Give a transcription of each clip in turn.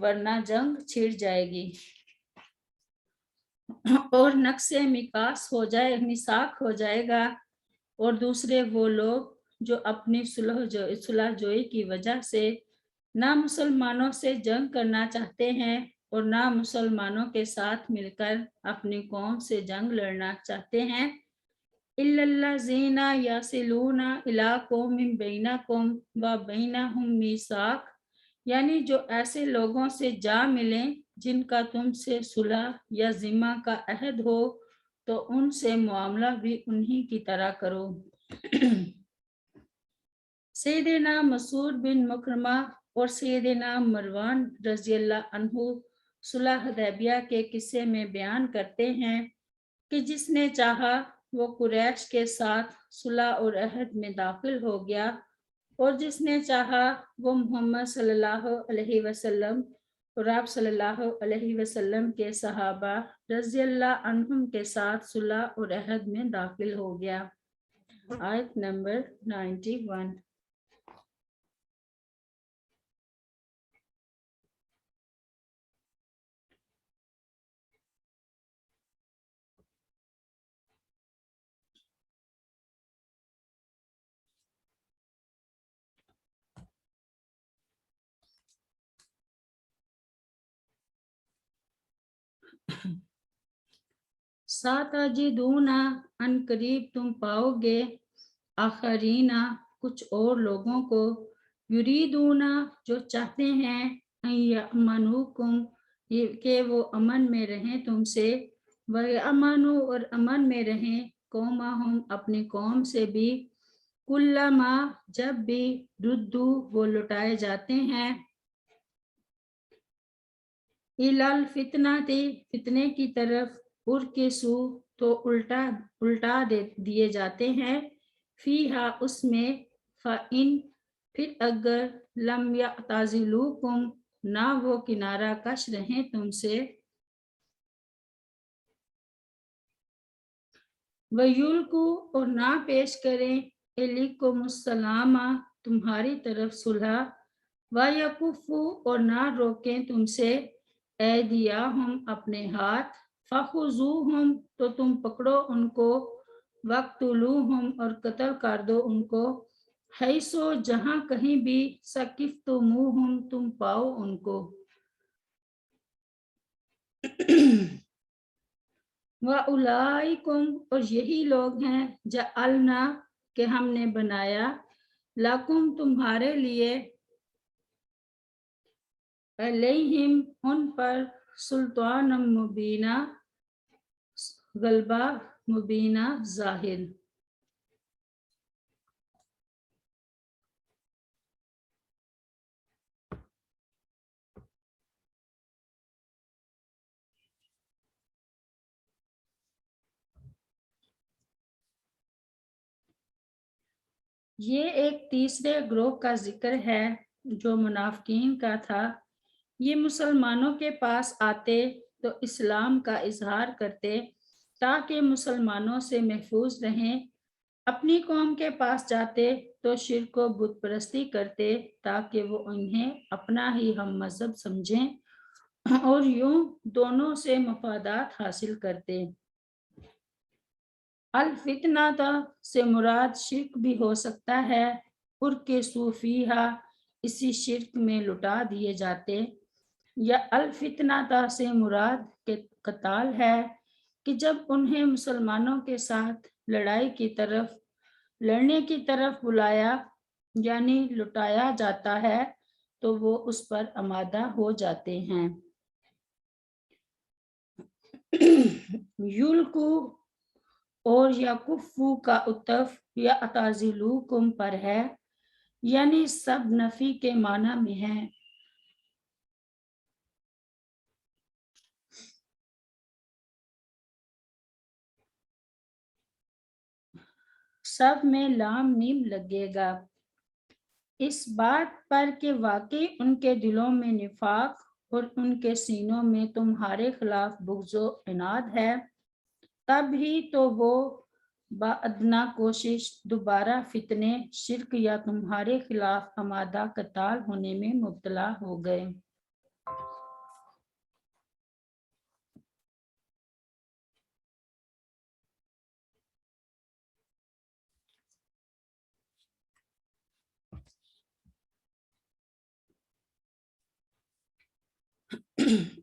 ورنہ جنگ چھڑ جائے گی اور نقصے مساق ہو جائے گا، اور دوسرے وہ لوگ جو اپنی صلح جوئی کی وجہ سے نہ مسلمانوں سے جنگ کرنا چاہتے ہیں اور نہ مسلمانوں کے ساتھ مل کر اپنی قوم سے جنگ لڑنا چاہتے ہیں، إِلَّا الَّذِينَ يَصِلُونَ إِلَىٰ قَوْمٍ بَيْنَكُمْ وَبَيْنَهُم مِّيثَاقٌ، یعنی جو ایسے لوگوں سے جا ملیں جن کا تم سے صلح یا ذمہ کا عہد ہو تو ان سے معاملہ بھی انہی کی طرح کرو۔ سیدنا مسعود بن مکرمہ اور سیدنا مروان رضی اللہ عنہ صلح حدیبیہ کے قصے میں بیان کرتے ہیں کہ جس نے چاہا وہ قریش کے ساتھ صلح اور عہد میں داخل ہو گیا، اور جس نے چاہا وہ محمد صلی اللہ علیہ وسلم اور آپ صلی اللہ علیہ وسلم کے صحابہ رضی اللہ عنہم کے ساتھ صلح اور عہد میں داخل ہو گیا۔ آیت نمبر 91۔ ساتجدون ان قریب تم پاؤ گے آخرین کچھ اور لوگوں کو یریدون جو چاہتے ہیں ان یامنوکم کہ وہ امن میں رہیں تم سے، وَيَأْمَنُوا اور امن میں رہیں قومہم اپنی قوم سے بھی، کلما جب بھی ردو وہ لٹائے جاتے ہیں، الفتناتی فتنے کی طرف، ارکسو تو الٹا دیے جاتے ہیں، فیہا اس میں، فَإِن پھر اگر لم یعتزلوکم نہ وہ کنارہ کش رہیں تم سے، وَیُلْقُوا اور نہ پیش کریں الیکم السلام تمہاری طرف صلح، وَیَکُفُّوا اور نہ روکیں تم سے ایدیہم اپنے ہاتھ، فَخُذُوہم تو تم پکڑو ان کو، وَاقْتُلُوہم اور قتل کر دو ان کو، حیثو جہاں کہیں بھی ثقفتموہم تم پاؤ ان کو، وَأُولَئِکُمْ اور یہی لوگ ہیں جعلنا کہ ہم نے بنایا، لَکُمْ تمہارے لیے، علیہم ان پر، سلطان مبینہ غلبہ مبینہ ظاہر۔ یہ ایک تیسرے گروہ کا ذکر ہے جو منافقین کا تھا۔ یہ مسلمانوں کے پاس آتے تو اسلام کا اظہار کرتے تاکہ مسلمانوں سے محفوظ رہیں، اپنی قوم کے پاس جاتے تو شرک و بت پرستی کرتے تاکہ وہ انہیں اپنا ہی ہم مذہب سمجھیں اور یوں دونوں سے مفادات حاصل کرتے۔ الفتنہ سے مراد شرک بھی ہو سکتا ہے، کے صوفیہ اسی شرک میں لٹا دیے جاتے، یا الفتنہ سے مراد کے قتال ہے کہ جب انہیں مسلمانوں کے ساتھ لڑنے کی طرف بلایا یعنی لٹایا جاتا ہے تو وہ اس پر آمادہ ہو جاتے ہیں۔ یلقو اور یکفو کا عطف یا اعتزلوکم پر ہے، یعنی سب نفی کے معنی میں ہے۔ سب میں لام میم لگے گا اس بات پر کہ واقعی ان کے دلوں میں نفاق اور ان کے سینوں میں تمہارے خلاف بغض و عناد ہے، تب ہی تو وہ بادنا کوشش دوبارہ فتنے، شرک یا تمہارے خلاف آمادہ قتال ہونے میں مبتلا ہو گئے۔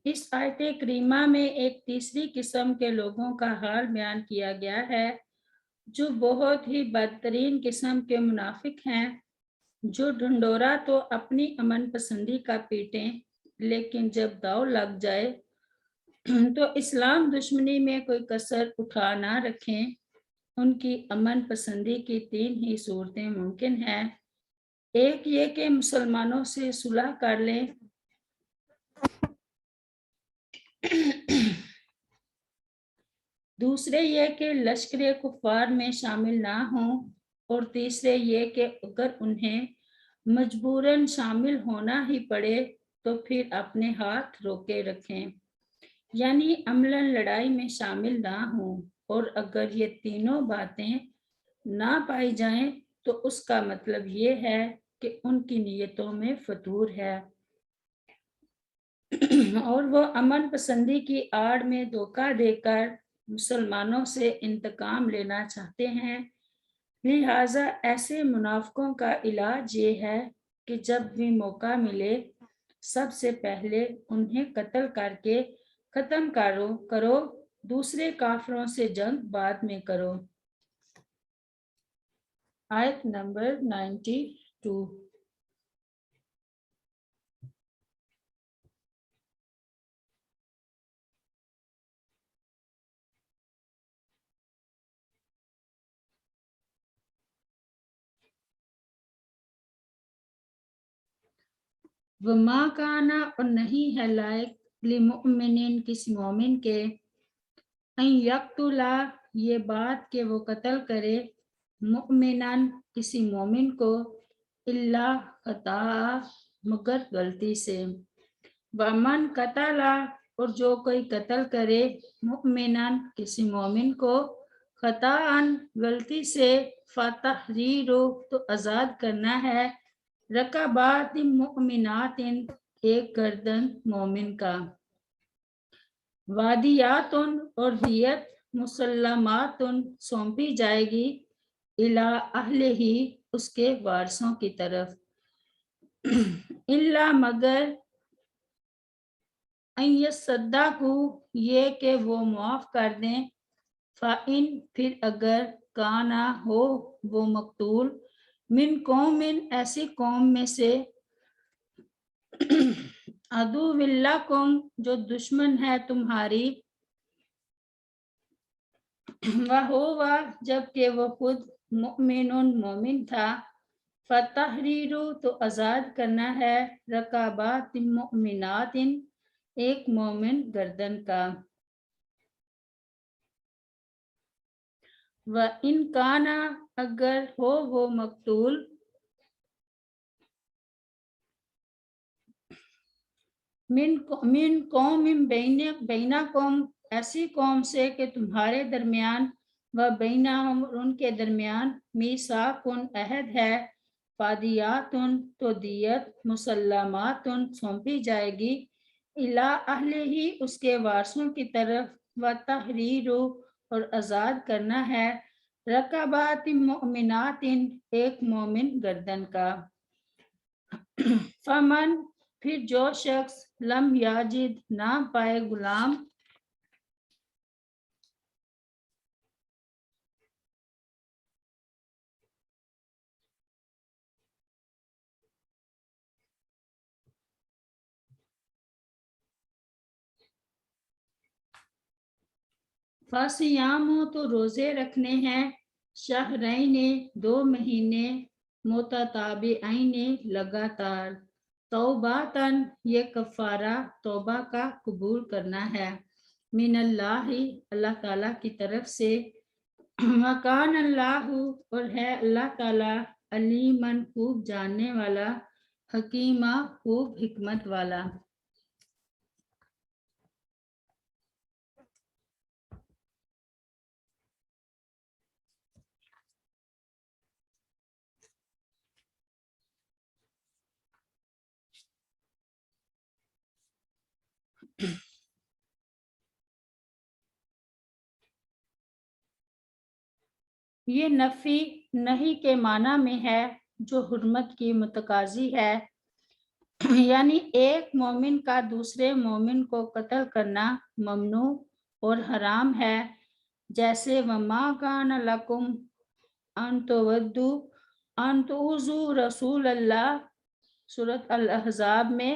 اس آیت کریمہ میں ایک تیسری قسم کے لوگوں کا حال بیان کیا گیا ہے جو بہت ہی بدترین قسم کے منافق ہیں، جو ڈھنڈورا تو اپنی امن پسندی کا پیٹیں، لیکن جب داؤ لگ جائے تو اسلام دشمنی میں کوئی کسر اٹھا نہ رکھیں۔ ان کی امن پسندی کی 3 ہی صورتیں ممکن ہیں۔ ایک یہ کہ مسلمانوں سے صلح کر لیں، دوسرے یہ کہ لشکر کفار میں شامل نہ ہوں، اور تیسرے یہ کہ اگر انہیں مجبوراً شامل ہونا ہی پڑے تو پھر اپنے ہاتھ روکے رکھیں، یعنی عملاً لڑائی میں شامل نہ ہوں۔ اور اگر یہ تینوں باتیں نہ پائی جائیں تو اس کا مطلب یہ ہے کہ ان کی نیتوں میں فتور ہے اور وہ امن پسندی کی آڑ میں دھوکہ دے کر مسلمانوں سے انتقام لینا چاہتے ہیں۔ لہٰذا ایسے منافقوں کا علاج یہ ہے کہ جب بھی موقع ملے سب سے پہلے انہیں قتل کر کے ختم کرو، دوسرے کافروں سے جنگ بعد میں کرو۔ آیت نمبر 92۔ وما کانا، اور نہیں ہے لائق لمؤمنین کسی مومن کے، ان یقتلا یہ بات کہ وہ قتل کرے، مؤمنان کسی مومن کو، الا خطا مگر غلطی سے، ومن قتلا اور جو کوئی قتل کرے، مؤمنان کسی مومن کو، خطاً غلطی سے، فتحریر تو آزاد کرنا ہے، رکبات مؤمنات ایک گردن مومن کا، وادیات اور دیت مسلمات سونپی جائے گی، الی اہلہ اس کے وارثوں کی طرف، الا مگر ان یصدقوا یہ کہ وہ معاف کر دیں، فإن پھر اگر کانا ہو وہ مقتول، من قوم ایسی قوم میں سے، عدو لکم جو دشمن ہے تمہاری، وہو جبکہ وہ خود مؤمن مومن تھا، فتحریر تو آزاد کرنا ہے، رکابات مؤمنات ایک مومن گردن کا، وَإِنْ کَانَ اگر ہو وہ مقتول، من قوم بینکم ایسی قوم سے کہ تمہارے درمیان، و بینہم ان کے درمیان، میثاق عہد ہے، فادیات تو دیت مسلمات سونپی جائے گی، الی اہلہ اس کے وارثوں کی طرف، و تحریر اور آزاد کرنا ہے، رکبات مؤمنات ایک مومن گردن کا، فمن پھر جو شخص لم یاجد نہ پائے غلام، فصیام تو روزے رکھنے ہیں، شہرین 2 مہینے، متتابعین لگاتار، توباتن یہ کفارہ توبہ کا قبول کرنا ہے، من اللہ اللہ تعالیٰ کی طرف سے، وکان اللہ اور ہے اللہ تعالیٰ، علیمن خوب جاننے والا، حکیمہ خوب حکمت والا۔ یہ نفی نہیں کے معنی میں ہے جو حرمت کی متقاضی ہے، یعنی ایک مومن کا دوسرے مومن کو قتل کرنا ممنوع اور حرام ہے، جیسے وَمَا كَانَ لَكُمْ أَن تُوَدُّوا أَن تُؤْذُوا رَسُولَ اللَّهِ سورۃ الاحزاب میں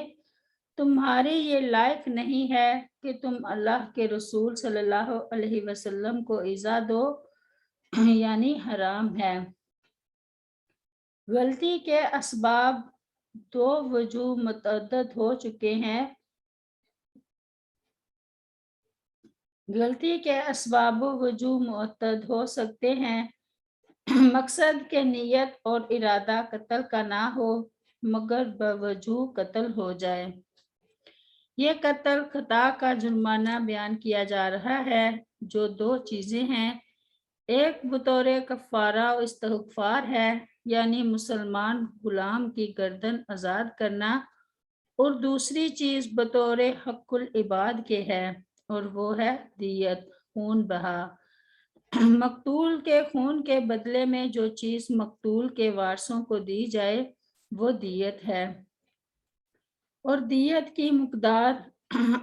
تمہارے یہ لائق نہیں ہے کہ تم اللہ کے رسول صلی اللہ علیہ وسلم کو ایذا دو، یعنی حرام ہے۔ غلطی کے اسباب دو وجوہ متعدد ہو چکے ہیں۔ غلطی کے اسباب و وجوہ متعدد ہو سکتے ہیں، مقصد کے نیت اور ارادہ قتل کا نہ ہو مگر بوجوہ قتل ہو جائے۔ یہ قتل خطا کا جرمانہ بیان کیا جا رہا ہے، جو دو چیزیں ہیں، ایک بطور کفارہ و استغفار ہے، یعنی مسلمان غلام کی گردن آزاد کرنا، اور دوسری چیز بطور حق العباد کے ہے، اور وہ ہے دیت، خون بہا۔ مقتول کے خون کے بدلے میں جو چیز مقتول کے وارثوں کو دی جائے وہ دیت ہے، اور دیت کی مقدار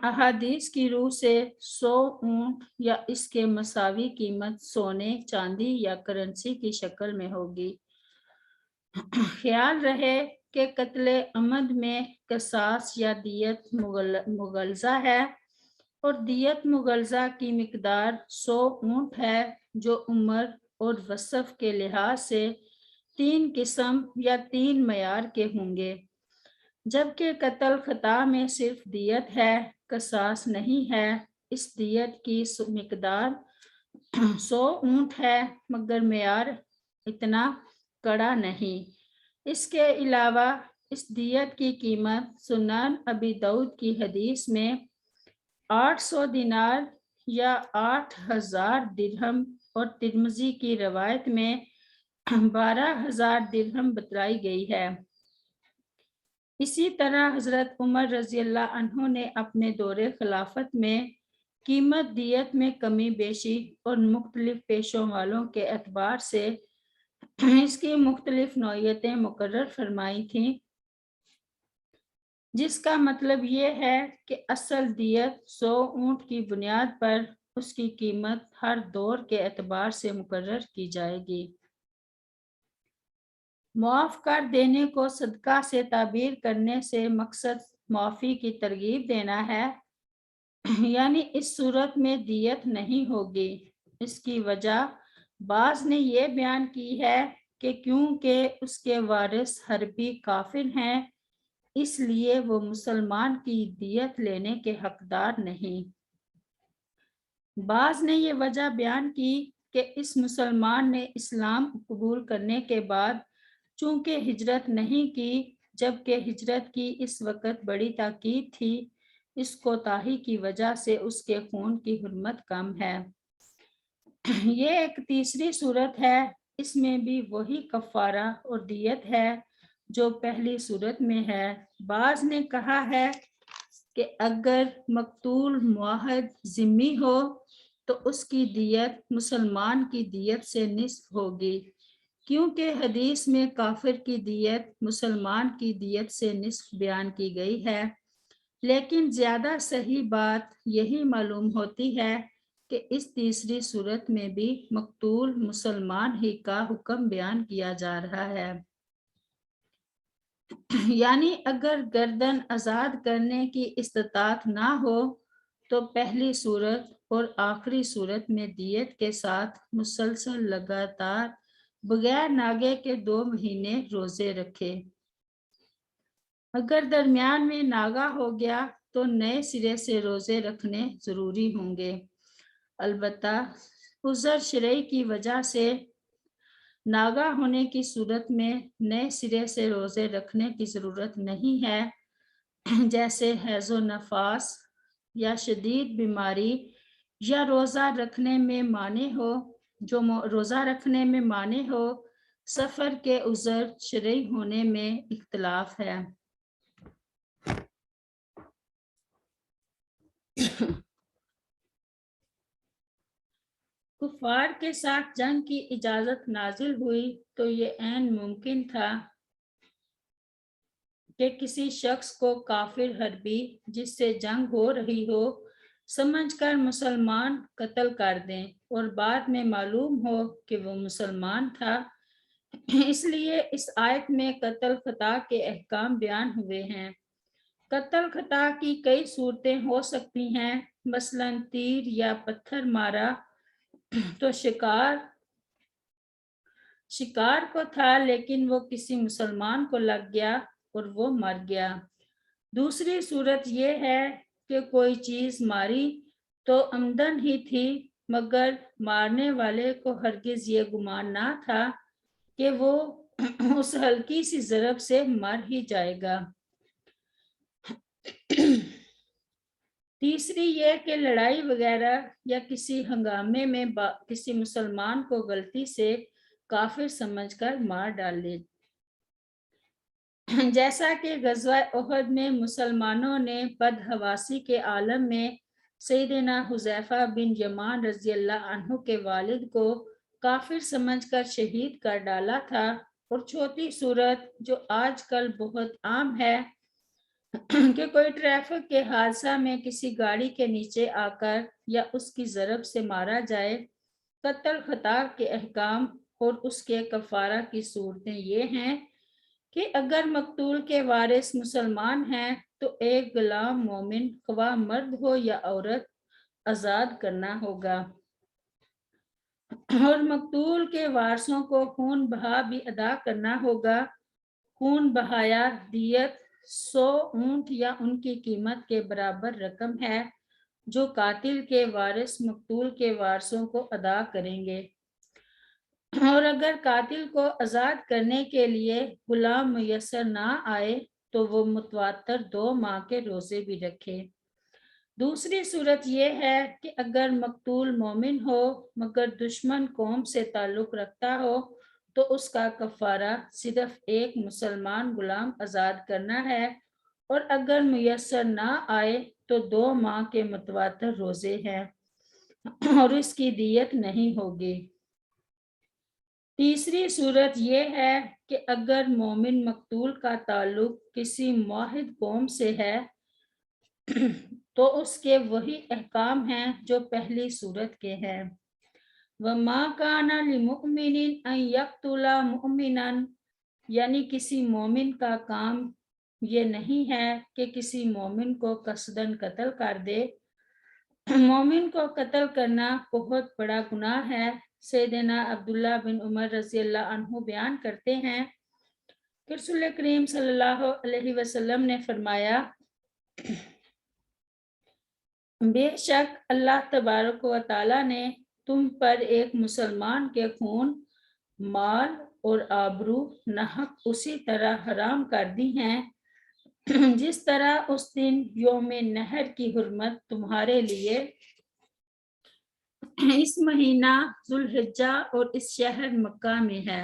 احادیث کی روح سے 100 اونٹ یا اس کے مساوی قیمت سونے، چاندی یا کرنسی کی شکل میں ہوگی۔ خیال رہے کہ قتل عمد میں قصاص یا دیت مغلظہ ہے، اور دیت مغلظہ کی مقدار 100 اونٹ ہے، جو عمر اور وصف کے لحاظ سے 3 قسم یا 3 معیار کے ہوں گے، جبکہ قتل خطا میں صرف دیت ہے، قصاص نہیں ہے۔ اس دیت کی مقدار 100 اونٹ ہے، مگر معیار اتنا کڑا نہیں۔ اس کے علاوہ اس دیت کی قیمت سنن ابی داؤد کی حدیث میں 800 دینار یا 8000 درہم اور ترمذی کی روایت میں 12000 درہم بتلائی گئی ہے۔ اسی طرح حضرت عمر رضی اللہ عنہ نے اپنے دور خلافت میں قیمت دیت میں کمی بیشی اور مختلف پیشوں والوں کے اعتبار سے اس کی مختلف نوعیتیں مقرر فرمائی تھیں، جس کا مطلب یہ ہے کہ اصل دیت 100 اونٹ کی بنیاد پر اس کی قیمت ہر دور کے اعتبار سے مقرر کی جائے گی۔ معاف کر دینے کو صدقہ سے تعبیر کرنے سے مقصد معافی کی ترغیب دینا ہے، یعنی اس صورت میں دیت نہیں ہوگی۔ اس کی وجہ بعض نے یہ بیان کی ہے کہ کیونکہ اس کے وارث حربی کافر ہیں، اس لیے وہ مسلمان کی دیت لینے کے حقدار نہیں۔ بعض نے یہ وجہ بیان کی کہ اس مسلمان نے اسلام قبول کرنے کے بعد چونکہ ہجرت نہیں کی، جبکہ ہجرت کی اس وقت بڑی تاکید تھی، اس کوتاہی کی وجہ سے اس کے خون کی حرمت کم ہے۔ یہ ایک تیسری صورت ہے، اس میں بھی وہی کفارہ اور دیت ہے جو پہلی صورت میں ہے۔ بعض نے کہا ہے کہ اگر مقتول معاہد ذمہ ہو تو اس کی دیت مسلمان کی دیت سے نصف ہوگی، کیونکہ حدیث میں کافر کی دیت مسلمان کی دیت سے نصف بیان کی گئی ہے، لیکن زیادہ صحیح بات یہی معلوم ہوتی ہے کہ اس تیسری صورت میں بھی مقتول مسلمان ہی کا حکم بیان کیا جا رہا ہے۔ یعنی اگر گردن آزاد کرنے کی استطاعت نہ ہو تو پہلی صورت اور آخری صورت میں دیت کے ساتھ مسلسل لگاتار بغیر ناگے کے 2 مہینے روزے رکھے۔ اگر درمیان میں ناگا ہو گیا تو نئے سرے سے روزے رکھنے ضروری ہوں گے، البتہ عذر شرعی کی وجہ سے ناگا ہونے کی صورت میں نئے سرے سے روزے رکھنے کی ضرورت نہیں ہے، جیسے حیض و نفاس یا شدید بیماری یا روزہ رکھنے میں مانع ہو، سفر کے عذر شرعی ہونے میں اختلاف ہے۔ کفار کے ساتھ جنگ کی اجازت نازل ہوئی تو یہ عین ممکن تھا کہ کسی شخص کو کافر حربی جس سے جنگ ہو رہی ہو سمجھ کر مسلمان قتل کر دیں اور بعد میں معلوم ہو کہ وہ مسلمان تھا۔ اس لیے اس آیت میں قتل خطا کے احکام بیان ہوئے ہیں۔ قتل خطا کی کئی صورتیں ہو سکتی ہیں، مثلاً تیر یا پتھر مارا تو شکار کو تھا لیکن وہ کسی مسلمان کو لگ گیا اور وہ مر گیا۔ دوسری صورت یہ ہے کہ کوئی چیز ماری تو عمدن ہی تھی مگر مارنے والے کو ہرگز یہ گمان نہ تھا کہ وہ اس ہلکی سی ضرب سے مر ہی جائے گا۔ تیسری یہ کہ لڑائی وغیرہ یا کسی ہنگامے میں کسی مسلمان کو غلطی سے کافر سمجھ کر مار ڈالے، جیسا کہ غزوہ احد میں مسلمانوں نے بدحواسی کے عالم میں سیدنا حذیفہ بن یمان رضی اللہ عنہ کے والد کو کافر سمجھ کر شہید کر ڈالا تھا۔ اور چوتھی صورت جو آج کل بہت عام ہے کہ کوئی ٹریفک کے حادثہ میں کسی گاڑی کے نیچے آ کر یا اس کی ضرب سے مارا جائے۔ قتل خطا کے احکام اور اس کے کفارہ کی صورتیں یہ ہیں کہ اگر مقتول کے وارث مسلمان ہیں تو ایک غلام مومن خواہ مرد ہو یا عورت آزاد کرنا ہوگا، اور مقتول کے وارثوں کو خون بہا بھی ادا کرنا ہوگا۔ خون بہایا دیت 100 اونٹ یا ان کی قیمت کے برابر رقم ہے جو قاتل کے وارث مقتول کے وارثوں کو ادا کریں گے، اور اگر قاتل کو آزاد کرنے کے لیے غلام میسر نہ آئے تو وہ متواتر 2 ماہ کے روزے بھی رکھے۔ دوسری صورت یہ ہے کہ اگر مقتول مومن ہو مگر دشمن قوم سے تعلق رکھتا ہو تو اس کا کفارہ صرف ایک مسلمان غلام آزاد کرنا ہے، اور اگر میسر نہ آئے تو 2 ماہ کے متواتر روزے ہیں اور اس کی دیت نہیں ہوگی۔ تیسری صورت یہ ہے کہ اگر مومن مقتول کا تعلق کسی موحد قوم سے ہے تو اس کے وہی احکام ہیں جو پہلی صورت کے ہیں۔ وَمَا كَانَ لِمُؤْمِنٍ أَن يَقْتُلَ مُؤْمِنًا، یعنی کسی مومن کا کام یہ نہیں ہے کہ کسی مومن کو قصداً قتل کر دے۔ مومن کو قتل کرنا بہت بڑا گناہ ہے۔ سیدنا عبداللہ بن عمر رضی اللہ عنہ بیان کرتے ہیں کہ رسول کریم صلی اللہ علیہ وسلم نے فرمایا، بے شک اللہ تبارک و تعالیٰ نے تم پر ایک مسلمان کے خون، مال اور آبرو ناحق اسی طرح حرام کر دی ہیں جس طرح اس دن یوم نحر کی حرمت تمہارے لیے اس مہینہ ذوالحجہ اور اس شہر مکہ میں ہے۔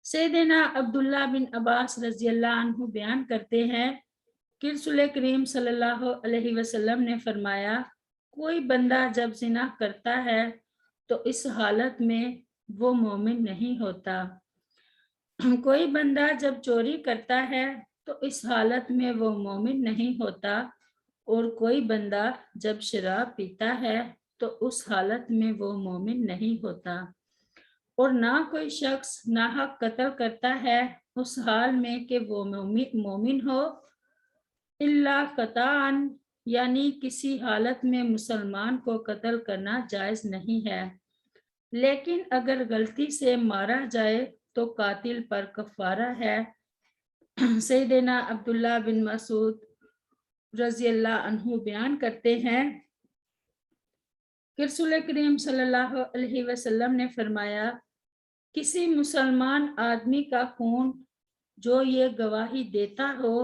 سیدنا عبداللہ بن عباس رضی اللہ عنہ بیان کرتے ہیں کہ رسول کریم صلی اللہ علیہ وسلم نے فرمایا، کوئی بندہ جب زنا کرتا ہے تو اس حالت میں وہ مومن نہیں ہوتا، کوئی بندہ جب چوری کرتا ہے تو اس حالت میں وہ مومن نہیں ہوتا، اور کوئی بندہ جب شراب پیتا ہے تو اس حالت میں وہ مومن نہیں ہوتا، اور نہ کوئی شخص ناحق قتل کرتا ہے اس حال میں کہ وہ مومن ہو، الا قطعاً، یعنی کسی حالت میں مسلمان کو قتل کرنا جائز نہیں ہے، لیکن اگر غلطی سے مارا جائے تو قاتل پر کفارہ ہے۔ سیدنا عبداللہ بن مسعود رضی اللہ عنہ بیان کرتے ہیں کہ رسول کریم صلی اللہ علیہ وسلم نے فرمایا، کسی مسلمان آدمی کا خون جو یہ گواہی دیتا ہو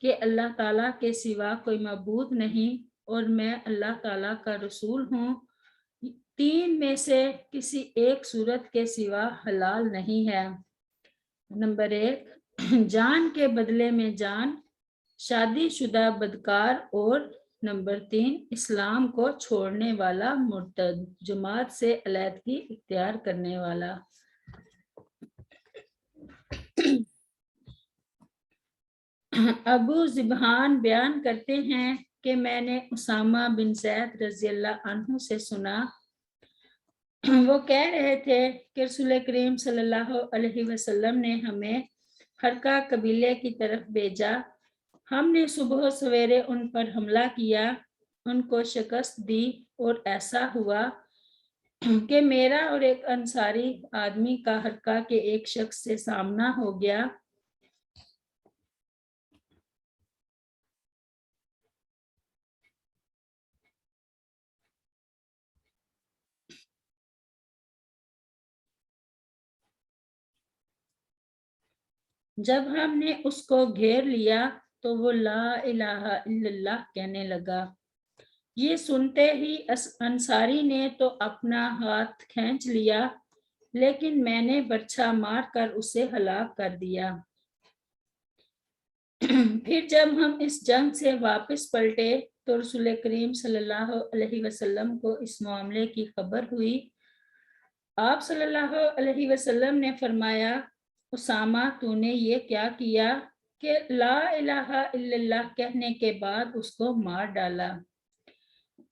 کہ اللہ تعالیٰ کے سوا کوئی معبود نہیں اور میں اللہ تعالیٰ کا رسول ہوں، 3 میں سے کسی ایک صورت کے سوا حلال نہیں ہے۔ نمبر 1، جان کے بدلے میں جان، شادی شدہ بدکار، اور نمبر 3، اسلام کو چھوڑنے والا مرتد، جماعت سے علیحدگی اختیار کرنے والا۔ ابو ذبحان بیان کرتے ہیں کہ میں نے اسامہ بن زید رضی اللہ عنہ سے سنا، وہ کہہ رہے تھے کہ رسول کریم صلی اللہ علیہ وسلم نے ہمیں حرقہ قبیلے کی طرف بھیجا، ہم نے صبح سویرے ان پر حملہ کیا، ان کو شکست دی، اور ایسا ہوا کہ میرا اور ایک انصاری آدمی کا حرقہ کے ایک شخص سے سامنا ہو گیا۔ جب ہم نے اس کو گھیر لیا تو وہ لا الہ الا اللہ کہنے لگا۔ یہ سنتے ہی انصاری نے تو اپنا ہاتھ کھینچ لیا، لیکن میں نے برچھا مار کر اسے ہلاک کر دیا۔ پھر جب ہم اس جنگ سے واپس پلٹے تو رسول کریم صلی اللہ علیہ وسلم کو اس معاملے کی خبر ہوئی۔ آپ صلی اللہ علیہ وسلم نے فرمایا، اسامہ تو نے یہ کیا کیا کہ لا الہ الا اللہ کہنے کے بعد اس کو مار ڈالا۔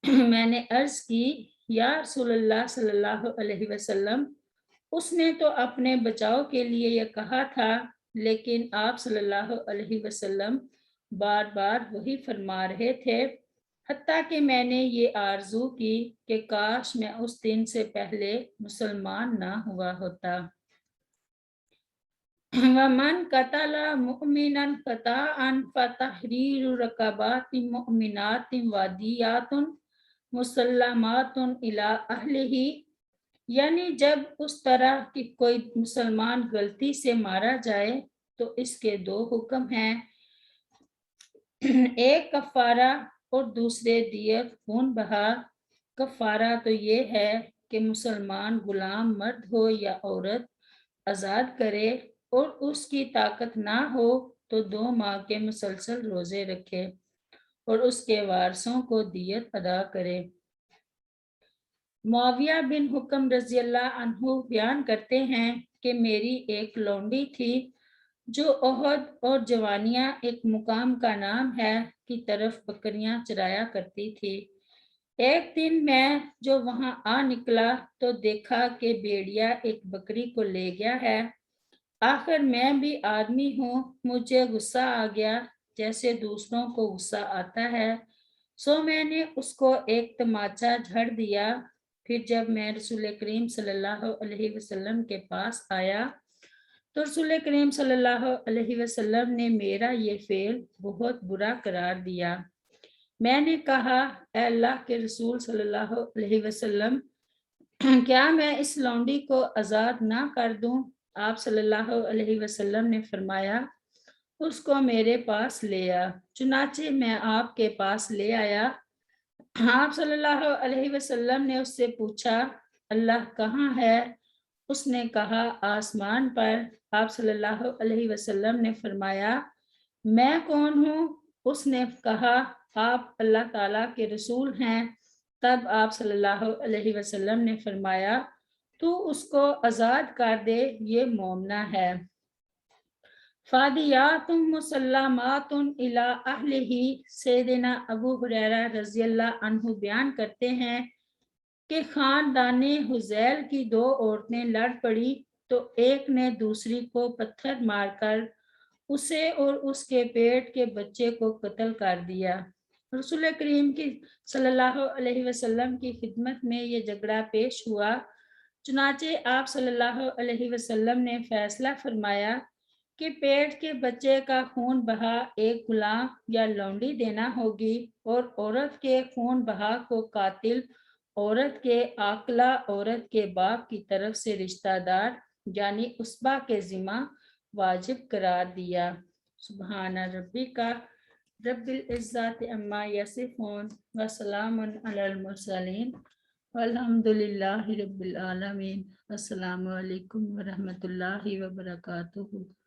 میں نے عرض کی، یا رسول اللہ صلی اللہ علیہ وسلم، اس نے تو اپنے بچاؤ کے لیے یہ کہا تھا، لیکن آپ صلی اللہ علیہ وسلم بار بار وہی فرما رہے تھے، حتیٰ کہ میں نے یہ آرزو کی کہ کاش میں اس دن سے پہلے مسلمان نہ ہوا ہوتا۔ وَمَنْ قَتَلَ مُؤْمِنًا خَطَأً فَتَحْرِيرُ رَقَبَاتٍ مُؤْمِنَاتٍ وَدِيَةٌ مُسَلَّمَاتٌ إِلَىٰ أَهْلِهِ، یعنی جب اس طرح کی کوئی مسلمان غلطی سے مارا جائے تو اس کے دو حکم ہیں، ایک کفارہ اور دوسرے دیت خون بہا۔ کفارہ تو یہ ہے کہ مسلمان غلام مرد ہو یا عورت آزاد کرے، اور اس کی طاقت نہ ہو تو 2 ماہ کے مسلسل روزے رکھے اور اس کے وارثوں کو دیت ادا کرے۔ معاویہ بن حکم رضی اللہ عنہ بیان کرتے ہیں کہ میری ایک لونڈی تھی جو احد اور جوانیہ ایک مقام کا نام ہے کی طرف بکریاں چرایا کرتی تھی۔ ایک دن میں جو وہاں آ نکلا تو دیکھا کہ بھیڑیا ایک بکری کو لے گیا ہے۔ آخر میں بھی آدمی ہوں، مجھے غصہ آ گیا جیسے دوسروں کو غصہ آتا ہے، سو میں نے اس کو ایک تماچا جھڑ دیا۔ پھر جب میں رسول کریم صلی اللہ علیہ وسلم کے پاس آیا تو رسول کریم صلی اللہ علیہ وسلم نے میرا یہ فعل بہت برا قرار دیا۔ میں نے کہا، اے اللہ کے رسول صلی اللہ علیہ وسلم، کیا میں اس لونڈی کو آزاد نہ کر دوں؟ آپ صلی اللہ علیہ وسلم نے فرمایا، اس کو میرے پاس لے آ۔ چنانچہ میں آپ کے پاس لے آیا۔ آپ صلی اللہ علیہ وسلم نے اس سے پوچھا، اللہ کہاں ہے؟ اس نے کہا، آسمان پر۔ آپ صلی اللہ علیہ وسلم نے فرمایا، میں کون ہوں؟ اس نے کہا، آپ اللہ تعالیٰ کے رسول ہیں۔ تب آپ صلی اللہ علیہ وسلم نے فرمایا، تو اس کو آزاد کر دے، یہ مومنہ ہے۔ فادیات مسلمات الی اہلہ، سیدنا ابو ہریرہ رضی اللہ عنہ بیان کرتے ہیں کہ خاندان حذیل کی 2 عورتیں لڑ پڑی تو ایک نے دوسری کو پتھر مار کر اسے اور اس کے پیٹ کے بچے کو قتل کر دیا۔ رسول کریم کی صلی اللہ علیہ وسلم کی خدمت میں یہ جھگڑا پیش ہوا، چنانچہ آپ صلی اللہ علیہ وسلم نے فیصلہ فرمایا کہ پیٹ کے بچے کا خون بہا ایک غلام یا لونڈی دینا ہوگی، اور عورت کے خون بہا کو قاتل عورت کے عاقلہ عورت کے باپ کی طرف سے رشتہ دار یعنی عصبہ کے ذمہ واجب قرار دیا۔ سبحان ربک رب العزت عما یصفون وسلام علی المرسلین والحمد للہ رب العالمین۔ السلام علیکم ورحمۃ اللہ وبرکاتہ۔